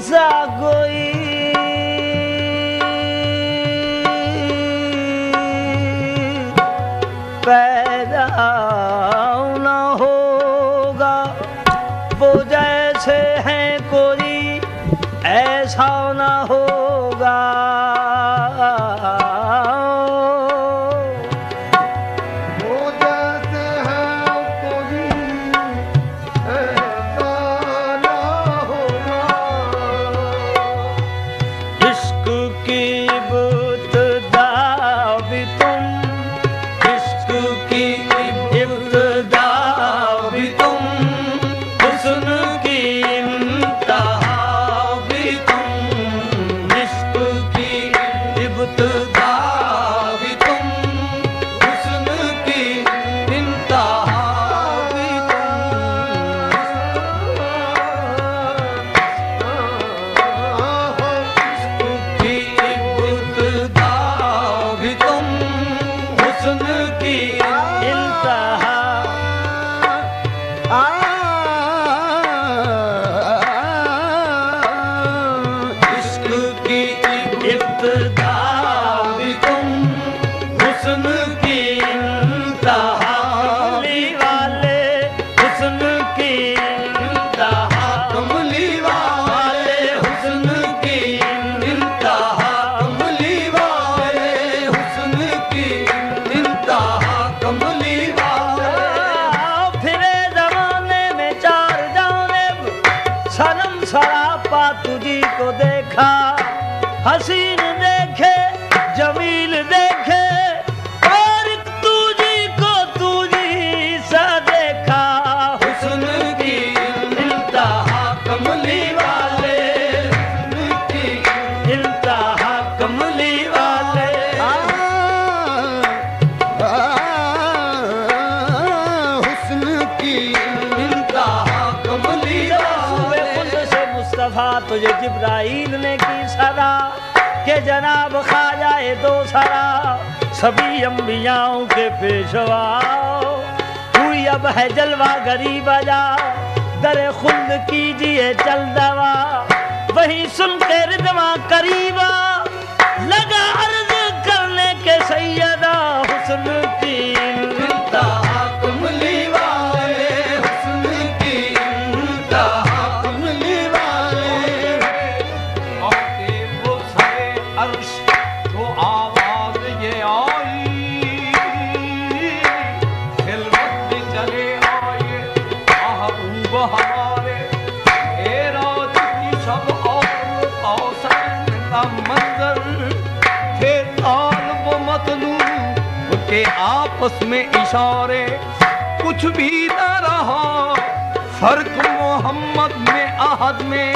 سا کوئی پیدا نہ ہوگا، وہ جیسے ہیں کوئی ایسا نہ ہوگا۔ وہ جیسے ہیں کوئی ایسا نہ ہوگا۔ عشق کی ابتدا بھی تم، عشق کی ابتدا بھی تم، حسن کی انتہا بھی تم، عشق کی ابتدا بھی تم، حسن کی انتہا بھی تم، کی ابتدا بھی تم، حسن کی انتہا۔ عشق کی ابتدا بھی تم، حسن کی انتہا۔ کملی والے حسن کی انتہا، کملی والے حسن کی انتہا، کملی والے حسن کی انتہا، کملی والے۔ پھرے زمانے میں چار جانب صنم سراپا تجھی کو دیکھا، حسین دیکھے جمیل دیکھے، اور تجھی کو تجھی سا دیکھا۔ حسن کی انتہا کملی والے، حسن کی انتہا کملی والے۔ حسن کی انتہا کملی والے۔ خود سے مصطفیٰ تجھے جبرائیل نے کی صدا کہ جناب خواجہ دو سرا، سبھی انبیاؤں کے پیشوا، ہوئی اب ہے جلوہ گری بجا، در خلد کیجئے چل دوا، وہی سن کے رضواں قریبا، لگا عرض کرنے کے سیدہ، حسن کی انتہا کملی والے، حسن کی انتہا کملی والے۔ آتے وہ سرے عرش تو آواز یہ آئی، خلوت میں چلے آئے محبوب ہمارے، معراج کی شب اور کوثر کا منظر، تھے طالب و مطلوب کے آپس میں اشارے، کچھ بھی نہ رہا فرق محمد میں احد میں،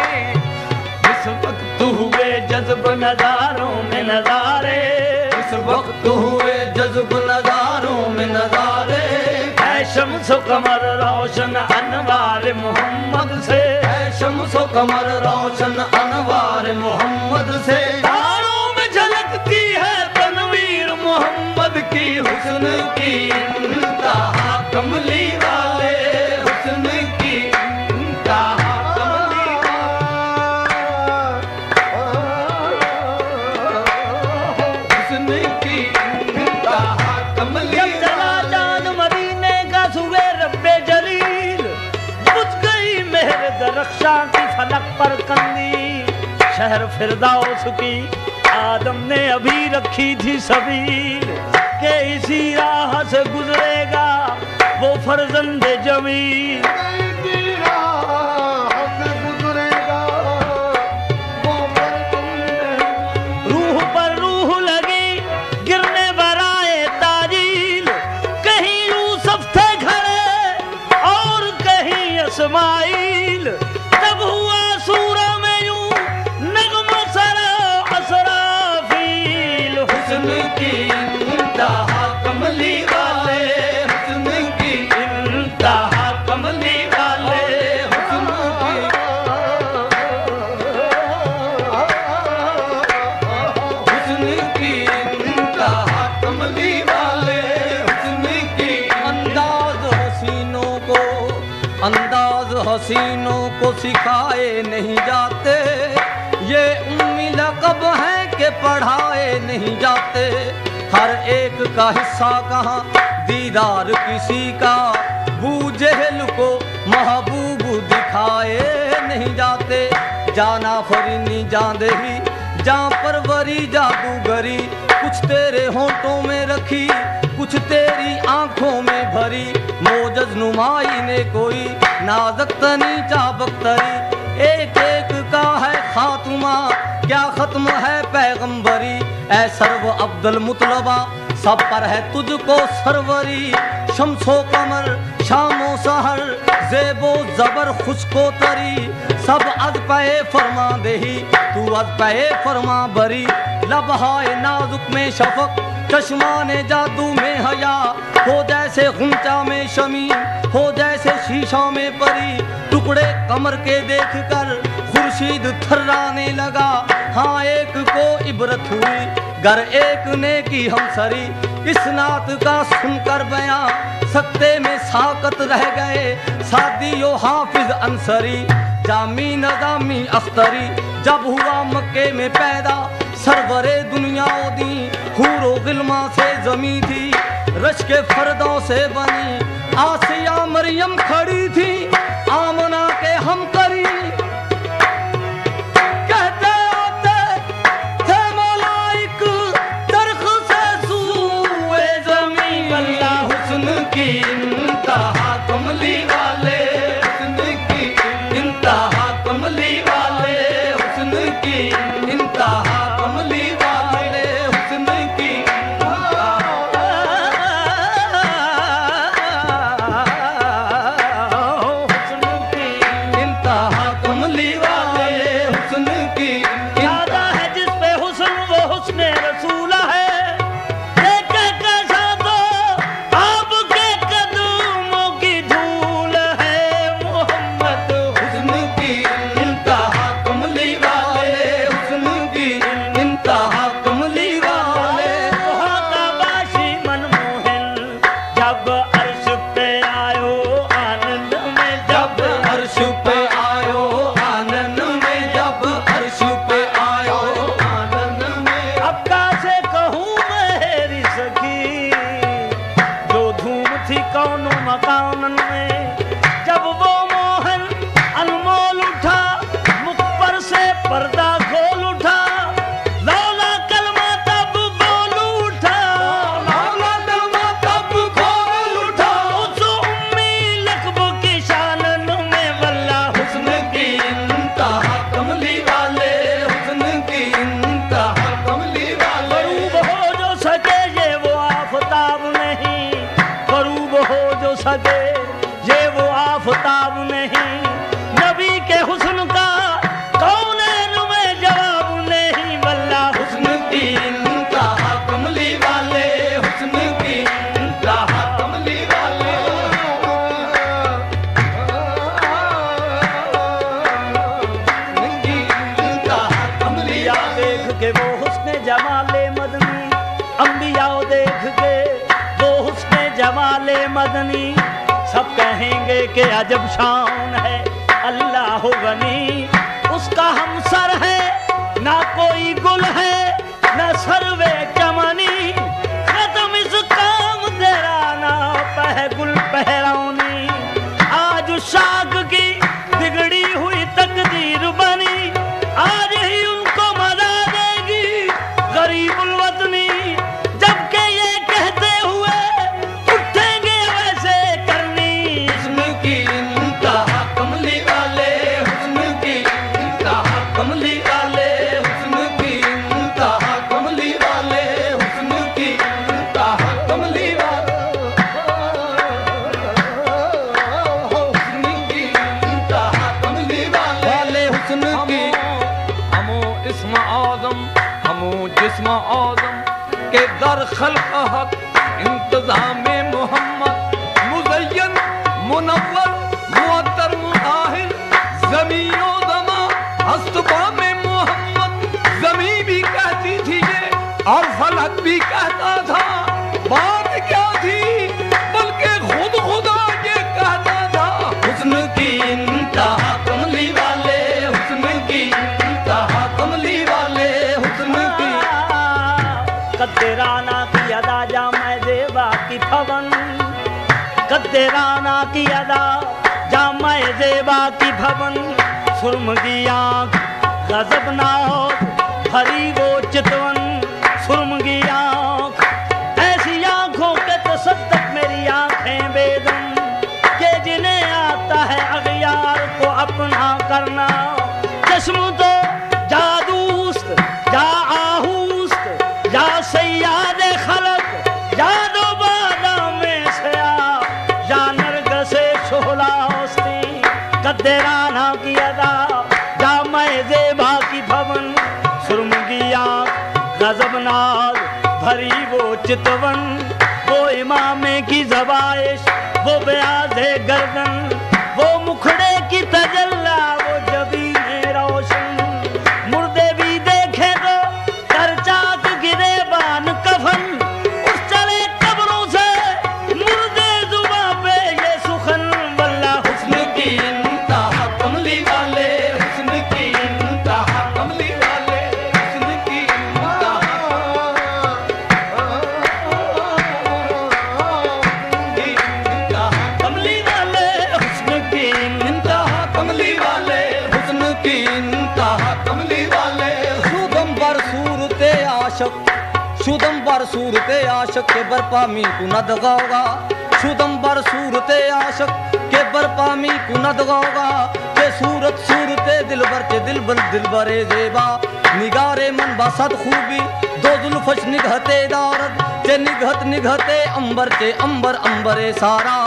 اس وقت ہوئے جذب نظاروں میں نظارے، اس وقت ہوئے جذب نظاروں میں نظارے، اے شمس و قمر روشن انوار محمد سے، اے شمس و قمر روشن انوار محمد سے، تاروں میں جھلکتی ہے تنویر محمد کی، حسن کی انتہا کملی والے، حسن کی انتہا کملی حسن کی انتہا کملی جب چلا چاند مدینے کا سوئے رب جلیل، بجھ گئی مہر درخشاں کی فلک پر کندی، شہر فردوس کی آدم نے ابھی رکھی تھی سبیل، کہ اسی راہ سے گزرے گا وہ فرزند جمیل۔ اسی راہ سے گزرے گا وہ فرزند، روح پر روح لگی گرنے برائے تاجیل، کہیں یوسف تھے کھڑے اور کہیں اسماعیل، تب ہوا سورہ میں یوں نغمہ سرا اسرافیل، حسن کی انتہا کملی والے، حسن کی انتہا کملی والے، حسن کی حسن کی انتہا کملی والے، حسن کی انداز حسینوں کو سکھائے نہیں جاتے، یہ امی لقب ہے کہ پڑھائے نہیں جاتے، ہر ایک کا حصہ کہاں دیدار کسی کا، بو جہل کو محبوب دکھائے نہیں جاتے، جانا فرینی جان دہی جان پروری جادوگری، کچھ تیرے ہونٹوں میں رکھی کچھ تیری آنکھوں میں بھری، موجز نمائی نے کوئی نازک تنی چابک تری، ایک ایک کا ہے خاتمہ کیا ختم ہے پیغمبری، اے سرو عبد المطلبہ سب پر ہے تجھ کو سروری، شمس و قمر شام و سحر زیب و زبر خشک و تری، سب از پہ فرما دہی تو از پہ فرما بری، لبہائے نازک میں شفق چشمان جادو میں حیا، ہو جیسے غنچہ میں شمیم ہو جیسے شیشوں میں پری، ٹکڑے کمر کے دیکھ کر خورشید تھرانے لگا، ہاں ایک کو عبرت ہوئی گر ایک نے کی ہم سری، اس نعت کا سن کر بیان سکتے میں ساکت رہ گئے سعدی و حافظ انصری، جامی نظامی اختری جب ہوا مکے میں پیدا، سرور دنیا دی حور و غلما سے زمیں تھی، رش کے فردوں سے بنی آسیہ مریم کھڑی تھی، آمنہ کے ہم کری کہتے آتے تھے ملائک درخ سے سوئے زمین، اللہ حسن کی انتہا کملی والے، حسن کی انتہا کملی والے، حسن کی انتہا کملی والے، حسن کی انتہا کملی والے، حسن کی یادہ ہے جس پہ حسن وہ حسن رسول ہے، ایک کیسا تو آپ کے قدموں کی دھول ہے، محمد حسن کی انتہا کملی والے، حسن کی انتہا کملی والے، بہت باشی منموہن جب عرش پہ آئو آنند میں، جب عرش پہ آئو آنند میں، جب عرش پہ آئو آنند میں، اب کیسے کہوں میری سخی جو دھوم تھی کون مکان میں، جب وہ موہن انمول اٹھا مکھ پر سے پردہ کھول اٹھا، لولا کلمہ تب بول اٹھا، مولا دلما تب کھول اٹھا، اس امی لقب کی شانن میں واللہ حسن کی انتہا کملی والے، حسن کی انتہا کملی والے، غروب ہو جو سکے یہ وہ آفتاب نہیں، غروب ہو جو سکے یہ وہ آفتاب نہیں، نبی کے حسن کا کونین میں جواب نہیں، واللہ حسن کی انتہا کملی والے، حسن کی انتہا کملی والے، حسن کی انتہا کملی انبیاء والے، دیکھ کے وہ حسن جمال مدنی، انبیاء دیکھ کے وہ حسن جمال مدنی، سب کہیں گے کہ عجب شان ہے اللہ غنی، اس کا ہم سر ہے نہ کوئی گل ہے نہ سروے چمنی، ختم اس کام تیرا نہ پہ گل پہرونی، آج اس شاخ کی بگڑی ہوئی تقدیر بنی، آج ہی ان کو مزہ دے گی غریب الوطنی، جبکہ یہ کہتے ہوئے اٹھیں گے ویسے کرنی، حسن کی انتہا کملی والے، حسن کی انتہا کملی والے، حسن کی انتہا کملی والے، حسن کی انتہا کملی والے، حسن کی انتہا کملی والے، حسن کی ہمو اسم اعظم ہمو جسم اعظم کے در خلق حق انتظام محمد مزین منور معطر مطاہر زمین و زمان استقام محمد، زمین بھی کہتی تھی یہ اور فلک بھی کہتا تھا، بات کیا تھی بلکہ خود خدا یہ کہتا تھا، حسن کی انتہا کملی والے، حسن کی انتہا کملی राना की अदा, जामा ज़ेबा की भवन, सुरम की आँख गजबनाक, भरी वो चितवन, सुरम की आँख, ऐसी आँखों के तसद्दुक मेरी आँखें बेदम, के जिन्हें आता है अगयार को अपना करना। चश्म तो जादूस्त, जा आहूस्त, या सैयाद खलक, या दो बादाम से आ, या नरगसे शोला हस्ती, कद्दे राना की अदा, जामा ज़ेबा की भवन, सुरम की आँख गजबनाक, भरी वो चितवन, वो इमामे की ज़बाइश, वो ब्याज़े गर्दन, वो मुखड़े की तजल्ला, वो जबीने रोशन, मुर्दे भी देखे तो करचाक गिरे बान कफन, उस चले कब्रों से मुर्दे जुबां पे ये सुखन, वल्ला हुस्न की इंतहा कमली वाले, हुस्न की इंतहा कमली वाले, हुस्न की इंतहा कमली वाले, हुस्न की इंतहा कमली वाले, हुस्न की इंतहा कमली वाले। शुदम बर सूरते आशक, शुदम बर सूरते आशक के बरपा मी कुनद गाओगा, शुदम बर सूरते आशक के बरपा मी कुनद गाओगा, के सूरत सूरते दिलबर के दिलबरे ज़ेबा, निगारे मन बसत खूबी, दो जुल्फश निगहते दारद, के निगहते अंबर के अंबरे सारा,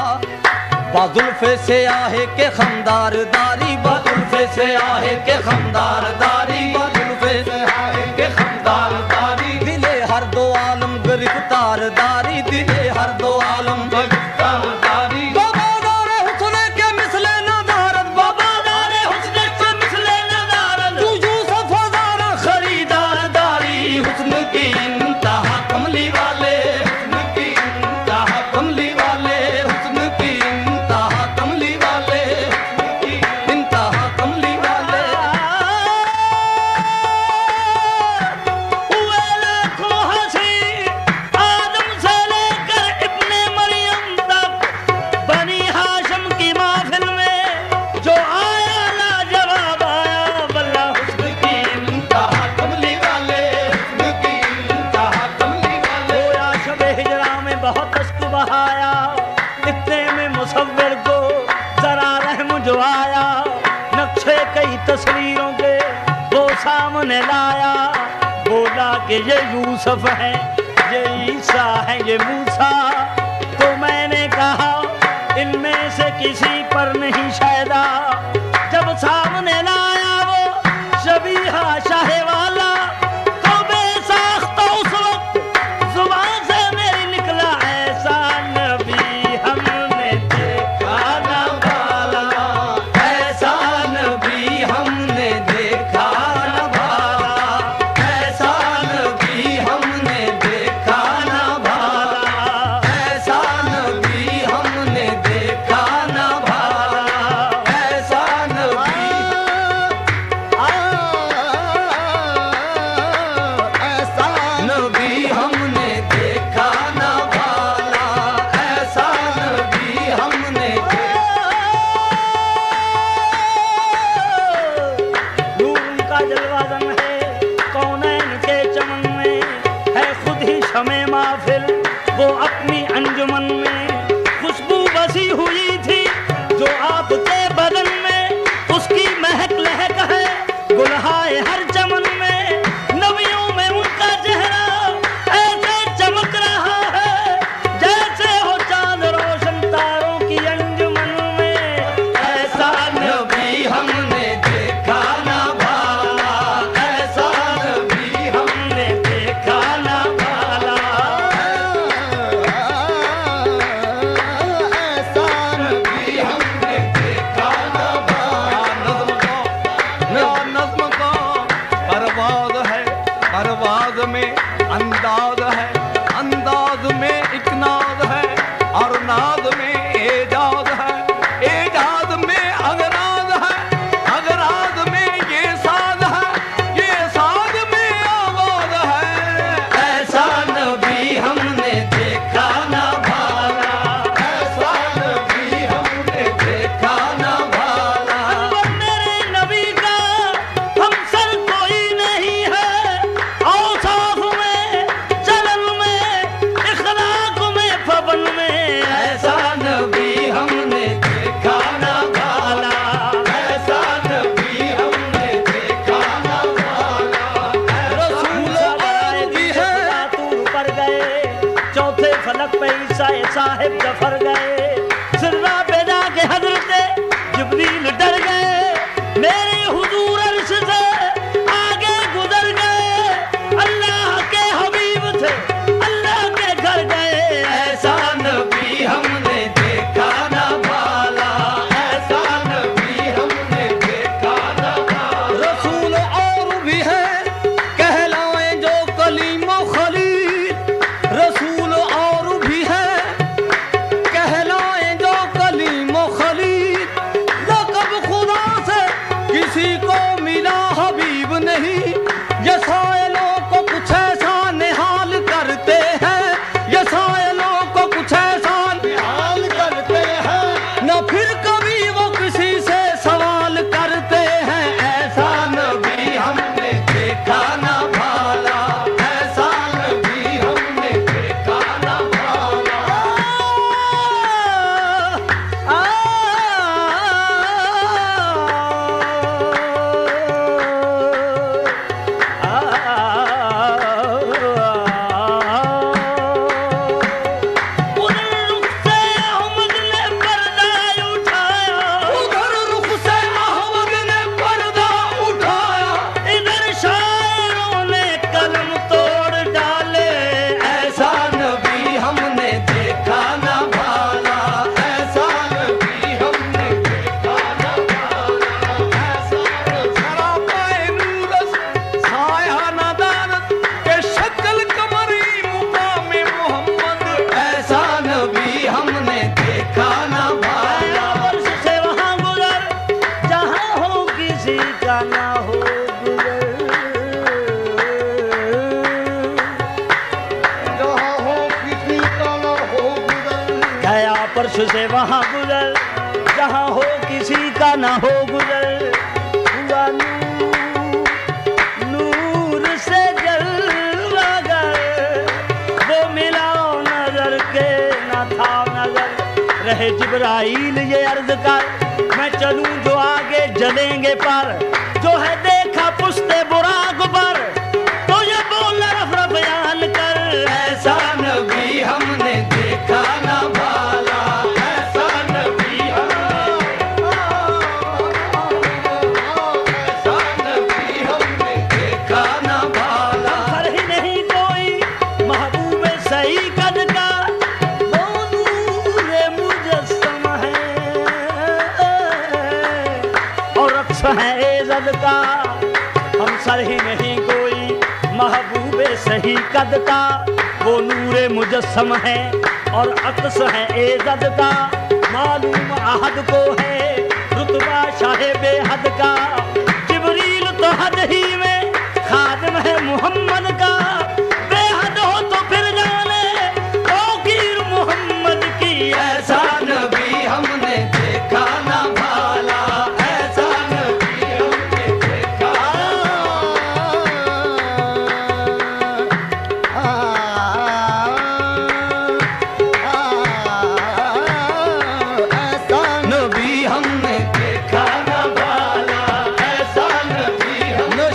बाजुल्फे से आहे के खमदार दारी, बाजुल्फे से आहे के खमदार दारी, बाजुल्फे से आहे के खमदार दारी, दिले हर दो आलम गिरफ्तार दारी, दिले हर दो आलम गिरफ्तार दारी। बाबादारे हुस्न के मिसले नदारत, बाबादारे हुस्न के मिसले नदारत, तू यूसुफ हज़ारा खरीदार दारी, हुस्न की इंतहा कमली वाले, हुस्न की इंतहा कमली वाले, हुस्न की इंतहा कमली वाले, इंतहा कमली वाले। हुए लाखों हंसी, आदम से लेकर इब्ने मरियम तक, बनी हाशिम की महफिल में जो आया लाजवाब आया, वल्ला हुस्न की इंतहा कमली वाले, हुस्न की इंतहा कमली वाले। गोया शब हिजरा में बहुत अश्क बहाया, इतने में मुसव्विर को जरा रहम जो आया, नक्शे कई तस्वीरों के वो सामने लाया, बोला कि ये यूसुफ है, ये ईसा है, ये मूसा, तो मैंने कहा इनमें से किसी पर नहीं शायदा, जब सामने लाया वो शबीहा शाह वाला, तो बेसाख्ता उस वक्त जुबान से मेरी निकला ऐसा नबी हमने देखा न भाला, ऐसा नबी हमने देखा न भाला, ऐसा नबी हमने देखा न भाला, ऐसा नबी हमने देखा न भाला, ऐसा नबी। ऐसा नबी हमने देखा न भाला, ऐसा नबी हमने नूर का जलवादन है कौनैन के चमन में, है खुद ही शमे महफिल वो अपनी अंजुमन में, खुशबू बसी हुई थी जो आपके बदन में, उसकी महक लहक है गुलहाए हर चमन में, नबियों में उनका चेहरा ऐसे चमक रहा है, जैसे हो चांद रोशन तारों की अंजुमन में, ऐसा नबी हमने देखा न भाला, ऐसा फलक पे ईसा साहिब जफर गए, सिर्रा पे जाके हजरत जिब्रील डर गए, मेरे हुजूर अर्श से आगे गुजर गए, अल्लाह के हबीब थे अल्लाह के घर गए। ऐसा नबी हमने देखा ना भाला, ऐसा नबी हमने देखा ना भाला। रसूल और भी है कहलाएं जो कलीम खलील, रसूल और भी है कहलाएं जो कलीम खलील, लक़ब खुदा से किसी को मिला हबीब नहीं, ये साइलों को कुछ ऐसा निहाल करते हैं, ये साइलों को कुछ ऐसा निहाल करते हैं, न फिर कभी वो किसी से सवाल करते हैं। ऐसा नबी हमने देखा ना भाला, ऐसा नबी हमने देखा ना भाला। उधर रुख से अहमद ने पर्दा उठाया, इधर शायरों ने कलम तोड़ डाले। ऐसा नबी हमने देखा ना भाला, ऐसा नबी हमने देखा ना भाला, ऐसा सरापाए नूरस साया नादानत के शक्ल कमरी मुकामे मोहम्मद। ऐसा नबी हमने देखा ना भाला, वर्ष से वहाँ गुजर जहाँ हो किसी का ना हो गुजर। जहाँ हो किसी का न हो गुजर। गया परश से वहाँ गुजर जहाँ हो किसी का ना हो गुजर। हुआ नूर से जलवागर, वो मिला नजर के न था नजर। रहे जिब्राइल ये अर्ज कर, मैं चलूं जो आगे जलेंगे पर, जो है देखा पुश्ते बुराक पर, तो ये बोल रफ रफ बयान कर। ऐसा नबी हमने देखा ना भाला, ऐसा नबी ऐसा नबी हमने देखा ना भाला। हर ही नहीं कोई महबूब सही कद का, वो नूरे मुजस्सम है और रक्स है एज़द का। हम सर ही नहीं कोई महबूब सही कद का, वो नूरे मुजस्सम है और अक्स है एज़द का। मालूम अहद को है रुतबा शाहे बेहद का, जिब्रील तो हद ही में खादिम है मोहम्मद का। बेहद हो तो फिर जाने तौकीर मोहम्मद की। ऐसा नबी हमने देखा ना भाला, ऐसा नबी हमने देखा। नबी हमने देखा ना भाला, ऐसा नबी हमने।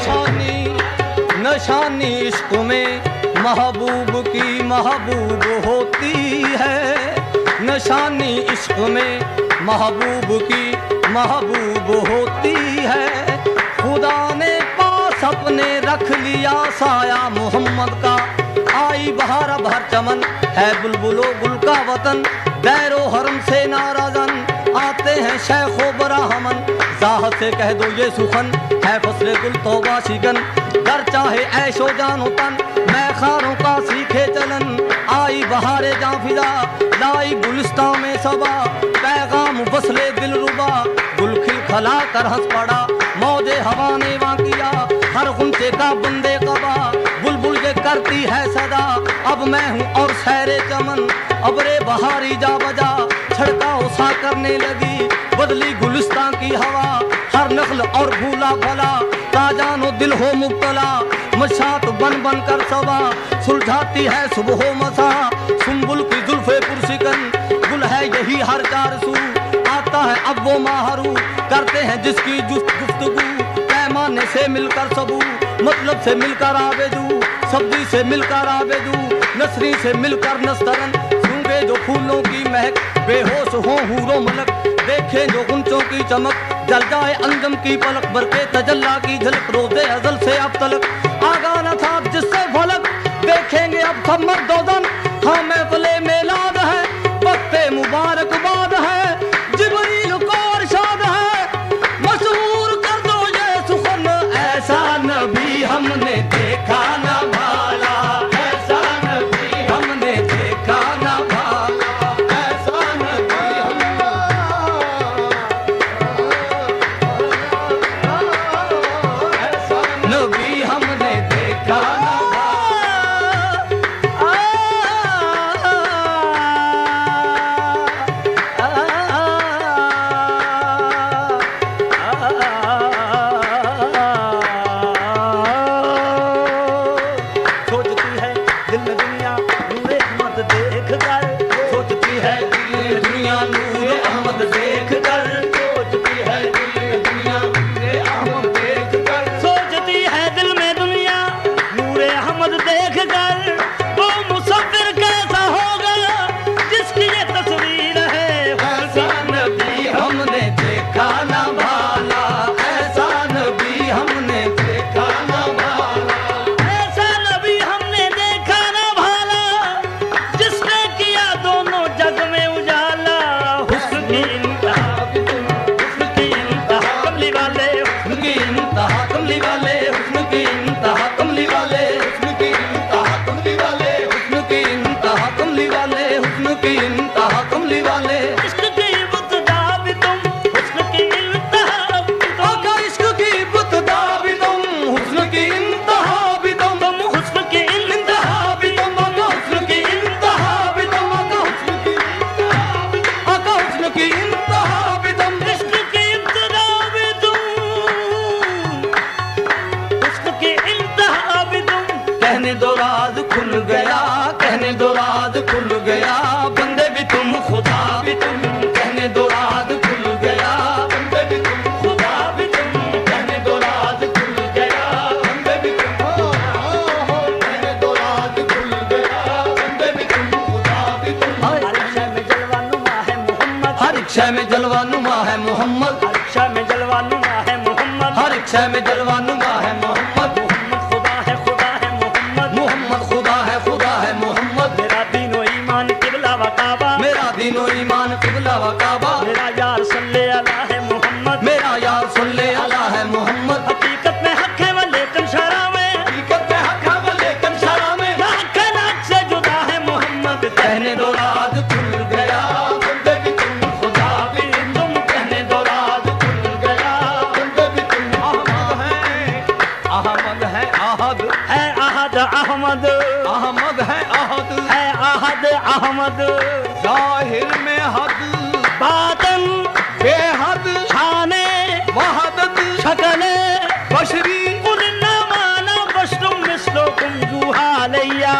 नशानी इश्क में महबूब की महबूब होती है, नशानी इश्क में महबूब की महबूब होती है। खुदा ने पास अपने रख लिया साया मोहम्मद का, आई बहार भर चमन है बुलबुलो गुल का वतन। दैरो हरम से नाराजन आते हैं शेखो बराहमन, जाहद से कह दो ये सुखन है फसले गुल तौबा शिकन। घर चाहे ऐशो जानो तन मैं खारों का सीखे चलन, आई बहारे जाफिदा लाई गुलिस्तां में सबा। पैगाम बसले दिल रुबा गुल खिल खला कर हंस पड़ा, मौजे हवा ने वाकिया हर गुंचे का बंदे कबा। बुलबुल ये करती है सदा अब मैं हूँ और सैरे चमन, अबरे बहारी जा बजा छड़काओ सा करने लगी। बदली गुलिस्तां की हवा हर नस्ल और भूला भला, ताजानो दिल हो मुब्तला मशात बन बन कर सबा। सुलझाती है सुबह मसा सुम्बुल की जुल्फे पुरसिकन, गुल है यही हर चार सू आता है अब वो माहरू। करते हैं जिसकी गुफ्तगू पैमाने से मिलकर सबू, मतलब से मिलकर आबेदू सब्जी से मिलकर आबेदू, नसरी से मिलकर नस्तरन। सूंघे जो फूलों की महक, बेहोश हो हूरो मलक, देखे जो गुंचों की चमक, जल जाए अंजम की पलक, बरके तजल्ला की झलक, रोज़े अज़ल से अब तलक आगा न था जिससे फलक, देखेंगे अब सब मर्दोदन, हाँ महफ़िले मेलाद है, वक्ते मुबारकबाद है, जिब्रील को इरशाद है, मशहूर कर दो ये सुखन, ऐसा नबी हमने देखा न भाला, ऐसा नबी हमने देखा न भाला, ऐसा नबी नबी हमने देखा न शय में जलवा नुमा है मोहम्मद, हर शय में जलवा नुमा है मोहम्मद, हर एक शय में जलवा नुमा है मोहम्मद, मोहम्मद खुदा है मोहम्मद, मोहम्मद खुदा है मोहम्मद, मेरा दीनो ईमान किबला व काबा, मेरा दीनो ईमान किबला व काबा, मेरा यार सल्ले अला है मोहम्मद, मेरा यार सल्ले अला है मोहम्मद, हकीकत में हक है व लेकिन शरा में, हकीकत में हक है व लेकिन शरा में, हक है नाक से जुदा है मोहम्मद, कहने दो राज खुल गया, बंदे भी तुम खुदा भी तुम, कहने दो राज खुल गया, बंदे भी तुम, अहमद है अहद, है अहद अहमद, अहमद है अहद, है अहद अहमद, जाहिर में हद, बातन बेहद, शाने वहदत, शकले बशरी, कुल नमाना बशरुम मिस्लुकुम जुहालैया,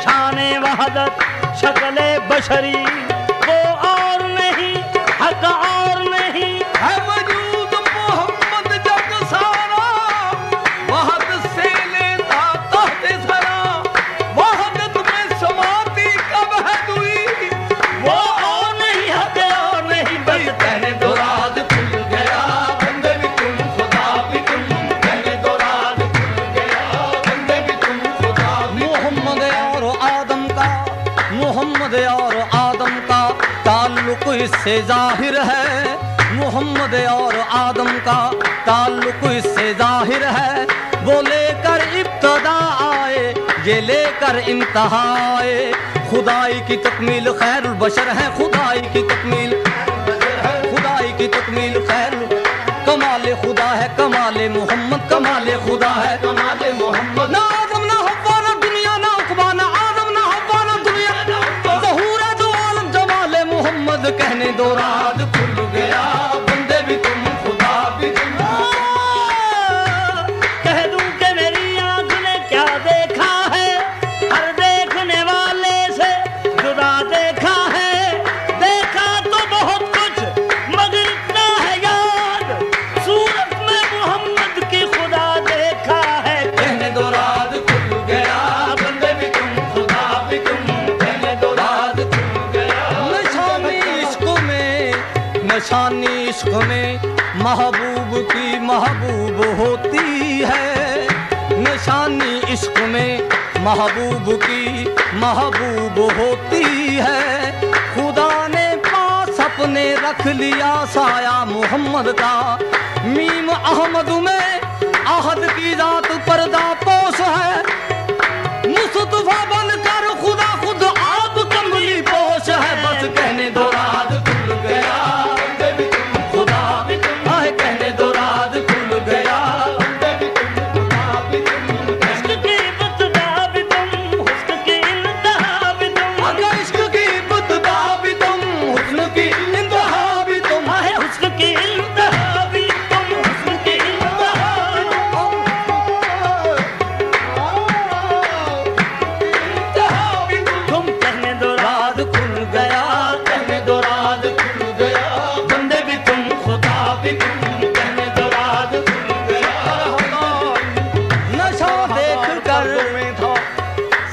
शाने वहदत शकले बशरी, वो और नहीं हक और नहीं, है वजूद मोहम्मद जग सारा, वहदत से लेता तहत सरा, वहदत में समाती कब है दुई, वो और नहीं हक और नहीं बस कहने दो राज खुल गया, बंदे भी तुम खुदा भी तुम, कहने दो राज खुल गया, बंदे भी तुम खुदा भी, मोहम्मद और आदम का, मोहम्मद और आदम का ताल्लुक इससे जाहिर है, मोहम्मद और आदम का ताल्लुक इससे जाहिर है, वो लेकर इब्तदा आए, ये लेकर इंतहा आए, खुदाई की तकमील खैरुल बशर है, खुदाई की तकमील, खुदाई की तकमील खैरुल, कमाल खुदा है, कमाल मोहम्मद, कमाल खुदा है, कमाल मोहम्मद, ना आदम ना हव्वा ना दुनिया ना उकबा, ना आदम ना हव्वा ना दुनिया, ज़हूर है दो आलम जमाल मोहम्मद, कहने दो राज खुल गया, बंदे भी तुम खुदा भी तुम, कह दूं कि मेरी आंख ने क्या देखा है, हर देखने वाले से जुदा देखा है, देखा तो बहुत कुछ मगर इतना है याद, सूरत में मोहम्मद की खुदा देखा है, कहने दो राज نشانی عشق میں محبوب کی محبوب ہوتی ہے، نشانی عشق میں محبوب کی محبوب ہوتی ہے، خدا نے پاس اپنے رکھ لیا سایہ محمد کا، میم احمد میں احد کی ذات پردہ پوش ہے، مصطفیٰ بن کر خدا خود آپ کملی پوش ہے، بس کہنے دو رات کھل گیا خدا بھی تم، آہ کہنے دو رات کھل گیا عشق کی ابتدا بھی تم، حسن کی انتہا بھی تم، اگر عشق کی ابتدا بھی تم، حسن کی انتہا بھی تم، آہ حسن کی انتہا بھی تم، حسن کی انتہا بھی تم، انتہا بھی تم، تم کہنے دو رات کھل گیا، کہنے دو رات کھل گیا، بندے بھی تم، خدا بھی تم، کہنے دو رات کھل گیا، نشہ دیکھ کر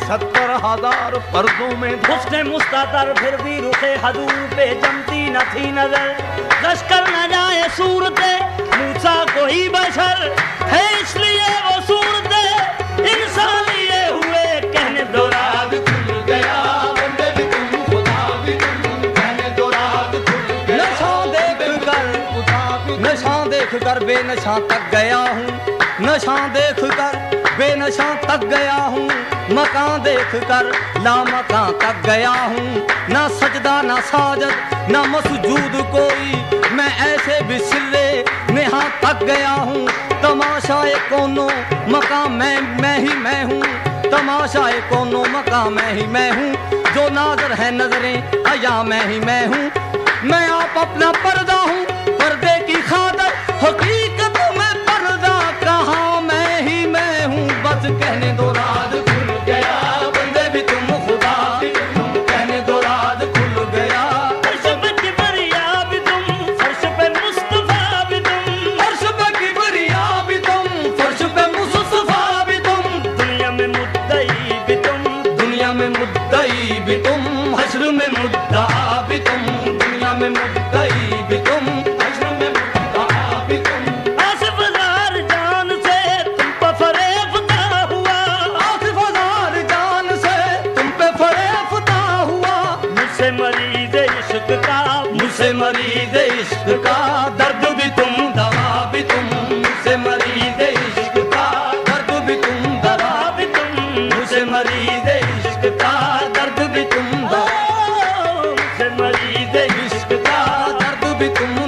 70,000 پردوں میں تھا، حسن مستطر پھر بھی رخ حضور پہ جمتی نہ تھی نظر، لشکر نہ جائے صورتیں موسیٰ کوئی بشر ہے، اس لیے وہ صورتیں انسان لیے ہوئے، کہنے دو رات کھل گیا بندے بھی تم خدا بھی تم، کہنے دو رات کھل گیا نشہ دیکھ کر، خدا بھی نشہ دیکھ کر بے نشاں تک گیا ہوں، نشہ دیکھ کر بے نشاں تک گیا ہوں، مکان دیکھ کر لامکان تک گیا ہوں، نہ سجدہ نہ ساجد نہ مسجود کوئی، میں ایسے بھی سرے نہاں تک گیا ہوں، تماشائے کونوں مکان میں ہی میں ہوں، تماشائے کونوں مکان میں ہوں، جو ناظر ہے نظریں ایا میں ہوں، میں آپ اپنا پردہ ہوں، پردے کی خاطر حقیقت میں پردہ کہاں میں ہوں، بس کہنے دو رات کھل گیا، بندے بھی تم خدا بھی تم، کہنے دو رات کھل گیا، فرش پہ کبریا بھی تم، فرش پہ مصطفیٰ بھی تم، فرش پہ کبریا بھی تم، فرش پہ مصطفیٰ بھی تم، دنیا میں مدعی بھی تم، دنیا میں مدعی بھی تم، حشر میں مدعا بھی تم، دنیا میں مدعی بھی تم، حشر میں مدعا بھی تم، آصف ہزار جان سے تم پہ فریفتہ ہوا، آصف ہزار جان سے تم پہ فریفتہ ہوا، مجھ سے مریض عشق کا، مجھ سے مریض عشق کا درد بھی تم، دوا بھی تم، مجھ سے مریض عشق کا درد بھی تم، دوا بھی تم، مجھ سے مریض عشق کا درد بھی تم، دوا مجھ سے مریض عشق کا درد بھی تم،